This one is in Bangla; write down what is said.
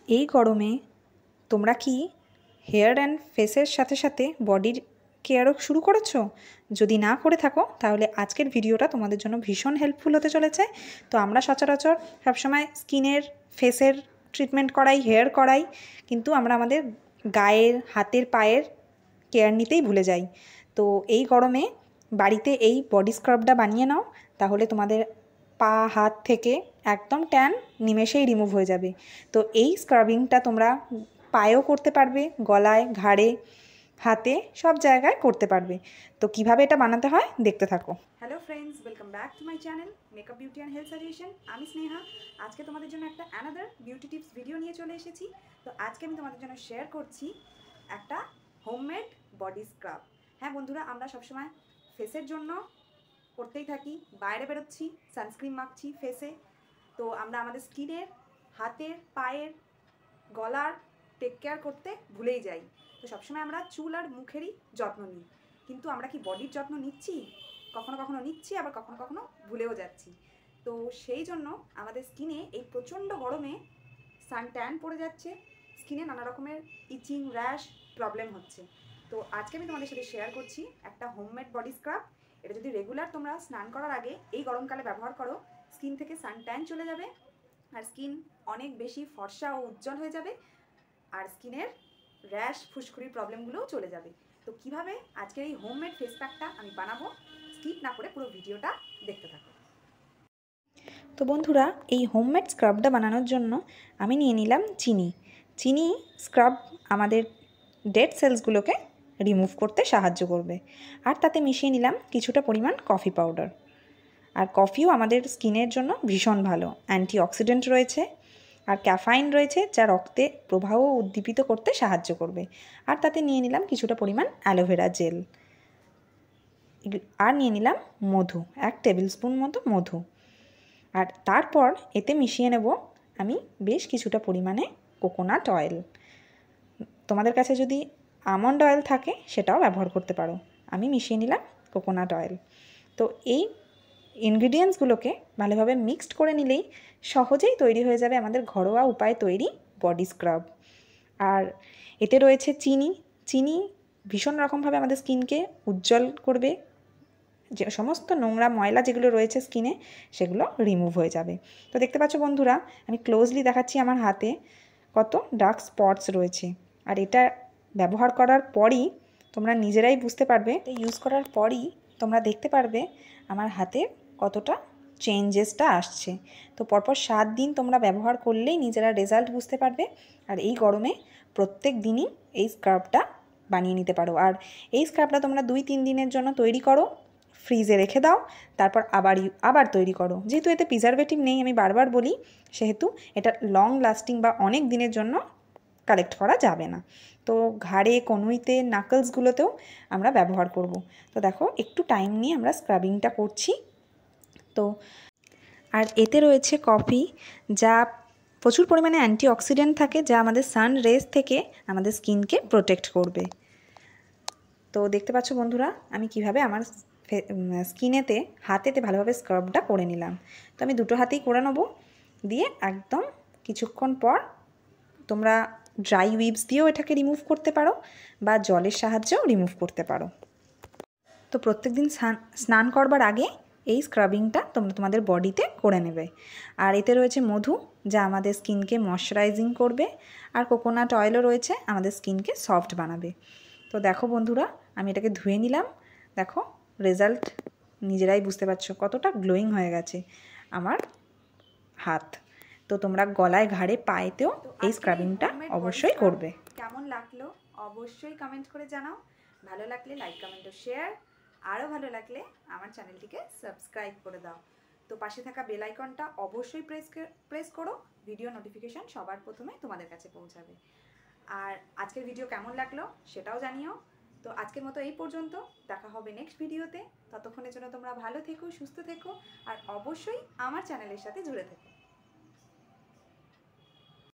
এই গরমে তোমরা কি হেয়ার অ্যান্ড ফেসের সাথে সাথে বডির কেয়ারও শুরু করেছো? যদি না করে থাকো তাহলে আজকের ভিডিওটা তোমাদের জন্য ভীষণ হেল্পফুল হতে চলেছে। তো আমরা সচরাচর সবসময় স্কিনের, ফেসের ট্রিটমেন্ট করাই, হেয়ার করাই, কিন্তু আমরা আমাদের গায়ের, হাতের, পায়ের কেয়ার নিতেই ভুলে যাই। তো এই গরমে বাড়িতে এই বডি স্ক্রাবটা বানিয়ে নাও, তাহলে তোমাদের পা, হাত থেকে একদম ট্যান নিমেষেই রিমুভ হয়ে যাবে। তো এই স্ক্রাবিংটা তোমরা পায়েও করতে পারবে, গলায়, ঘাড়ে, হাতে, সব জায়গায় করতে পারবে। তো কিভাবে এটা বানাতে হয় দেখতে থাকো। Hello friends, welcome back to my channel makeup beauty and health suggestion. আমি স্নেহা। আজকে তোমাদের জন্য একটা অ্যানাদার বিউটি টিপস ভিডিও নিয়ে চলে এসেছি। তো আজকে আমি তোমাদের জন্য শেয়ার করছি একটা হোমমেড বডি স্ক্রাব। হ্যাঁ বন্ধুরা, আমরা সবসময় ফেসের জন্য করতেই থাকি, বাইরে বেরোচ্ছি, সানস্ক্রিন মাখছি ফেসে, তো আমরা আমাদের স্কিনের, হাতের, পায়ের, গলার টেক কেয়ার করতে ভুলেই যাই। তো সবসময় আমরা চুল আর মুখেরই যত্ন নিই, কিন্তু আমরা কি বডির যত্ন নিচ্ছি? কখনো কখনো নিচ্ছি, আবার কখনো কখনো ভুলেও যাচ্ছি। তো সেই জন্য আমাদের স্কিনে এই প্রচণ্ড গরমে সান ট্যান পড়ে যাচ্ছে, স্কিনে নানা রকমের ইচিং, র্যাশ প্রবলেম হচ্ছে। তো আজকে আমি তোমাদের সাথে শেয়ার করছি একটা হোমমেড বডি স্ক্রাব। এটা যদি রেগুলার তোমরা স্নান করার আগে এই গরমকালে ব্যবহার করো, স্কিন থেকে সান ট্যান চলে যাবে, আর স্কিন অনেক বেশি ফর্সা ও উজ্জ্বল হয়ে যাবে, আর স্কিনের র্যাশ, ফুসকুড়ির প্রবলেমগুলোও চলে যাবে। তো কিভাবে আজকের এই হোমমেড ফেস প্যাকটা আমি বানাবো, স্কিপ না করে পুরো ভিডিওটা দেখতে থাকো। তো বন্ধুরা, এই হোমমেড স্ক্রাবটা বানানোর জন্য আমি নিয়ে নিলাম চিনি। চিনি স্ক্রাব আমাদের ডেড সেলসগুলোকে রিমুভ করতে সাহায্য করবে। আর তাতে মিশিয়ে নিলাম কিছুটা পরিমাণ কফি পাউডার। আর কফিও আমাদের স্কিনের জন্য ভীষণ ভালো, অ্যান্টিঅক্সিডেন্ট রয়েছে, আর ক্যাফাইন রয়েছে, যা রক্তে প্রবাহ উদ্দীপিত করতে সাহায্য করবে। আর তাতে নিয়ে নিলাম কিছুটা পরিমাণ অ্যালোভেরা জেল, আর নিয়ে নিলাম মধু, 1 টেবিল স্পুন মতো মধু। আর তারপর এতে মিশিয়ে নেব আমি বেশ কিছুটা পরিমাণে কোকোনাট অয়েল। তোমাদের কাছে যদি আমন্ড অয়েল থাকে সেটাও ব্যবহার করতে পারো। আমি মিশিয়ে নিলাম কোকোনাট অয়েল। তো এই ইনগ্রিডিয়েন্টসগুলোকে ভালোভাবে মিক্সড করে নিলেই সহজেই তৈরি হয়ে যাবে আমাদের ঘরোয়া উপায়ে তৈরি বডি স্ক্রাব। আর এতে রয়েছে চিনি। চিনি ভীষণ রকমভাবে আমাদের স্কিনকে উজ্জ্বল করবে, যে সমস্ত নোংরা ময়লা যেগুলো রয়েছে স্কিনে সেগুলো রিমুভ হয়ে যাবে। তো দেখতে পাচ্ছ বন্ধুরা, আমি ক্লোজলি দেখাচ্ছি আমার হাতে কত ডার্ক স্পটস রয়েছে। আর এটা ব্যবহার করার পরই তোমরা নিজেরাই বুঝতে পারবে, ইউজ করার পরই তোমরা দেখতে পারবে আমার হাতে কতটা চেঞ্জেসটা আসছে। তো পরপর 7 দিন তোমরা ব্যবহার করলেই নিজেরা রেজাল্ট বুঝতে পারবে। আর এই গরমে প্রত্যেক দিনই এই স্ক্রাবটা বানিয়ে নিতে পারো। আর এই স্ক্রাবটা তোমরা 2-3 দিনের জন্য তৈরি করো, ফ্রিজে রেখে দাও, তারপর আবার তৈরি করো। যেহেতু এতে প্রিজারভেটিভ নেই, আমি বারবার বলি, সেহেতু এটা লং লাস্টিং বা অনেক দিনের জন্য কালেক্ট করা যাবে না। তো ঘাড়ে, কনুইতে, নাকলসগুলোতেও আমরা ব্যবহার করব। তো দেখো, একটু টাইম নিয়ে আমরা স্ক্রাবিংটা করছি। তো আর এতে রয়েছে কফি, যা প্রচুর পরিমাণে অ্যান্টিঅক্সিডেন্ট থাকে, যা আমাদের সান রেজ থেকে আমাদের স্কিনকে প্রোটেক্ট করবে। তো দেখতে পাচ্ছ বন্ধুরা, আমি কিভাবে আমার স্কিনেতে, হাতেতে ভালোভাবে স্ক্রাবটা করে নিলাম। তো আমি দুটো হাতেই করে নেবো, দিয়ে একদম কিছুক্ষণ পর তোমরা ড্রাই উইপস দিয়েও এটাকে রিমুভ করতে পারো, বা জলের সাহায্যেও রিমুভ করতে পারো। তো প্রত্যেকদিন স্নান করবার আগে এই স্ক্রাবিংটা তোমরা তোমাদের বডিতে করে নেবে। আর এতে রয়েছে মধু, যা আমাদের স্কিনকে ময়শ্চারাইজিং করবে, আর কোকোনাট অয়েলও রয়েছে, আমাদের স্কিনকে সফট বানাবে। তো দেখো বন্ধুরা, আমি এটাকে ধুয়ে নিলাম। দেখো রেজাল্ট নিজেরাই বুঝতে পারছো কতটা গ্লোয়িং হয়ে গেছে আমার হাত। তো তোমরা গলায়, ঘাড়ে, পায়েতেও এই স্ক্রাবিংটা অবশ্যই করবে। কেমন লাগলো অবশ্যই কমেন্ট করে জানাও। ভালো লাগলে লাইক, কমেন্ট ও শেয়ার। আরও ভালো লাগলে আমার চ্যানেলটিকে সাবস্ক্রাইব করে দাও। তো পাশে থাকা বেল আইকনটা অবশ্যই প্রেস করো, ভিডিও নোটিফিকেশান সবার প্রথমে তোমাদের কাছে পৌঁছাবে। আর আজকের ভিডিও কেমন লাগলো সেটাও জানিও। তো আজকের মতো এই পর্যন্ত, দেখা হবে নেক্সট ভিডিওতে। ততক্ষণের জন্য তোমরা ভালো থেকো, সুস্থ থেকো, আর অবশ্যই আমার চ্যানেলের সাথে জুড়ে থেকো।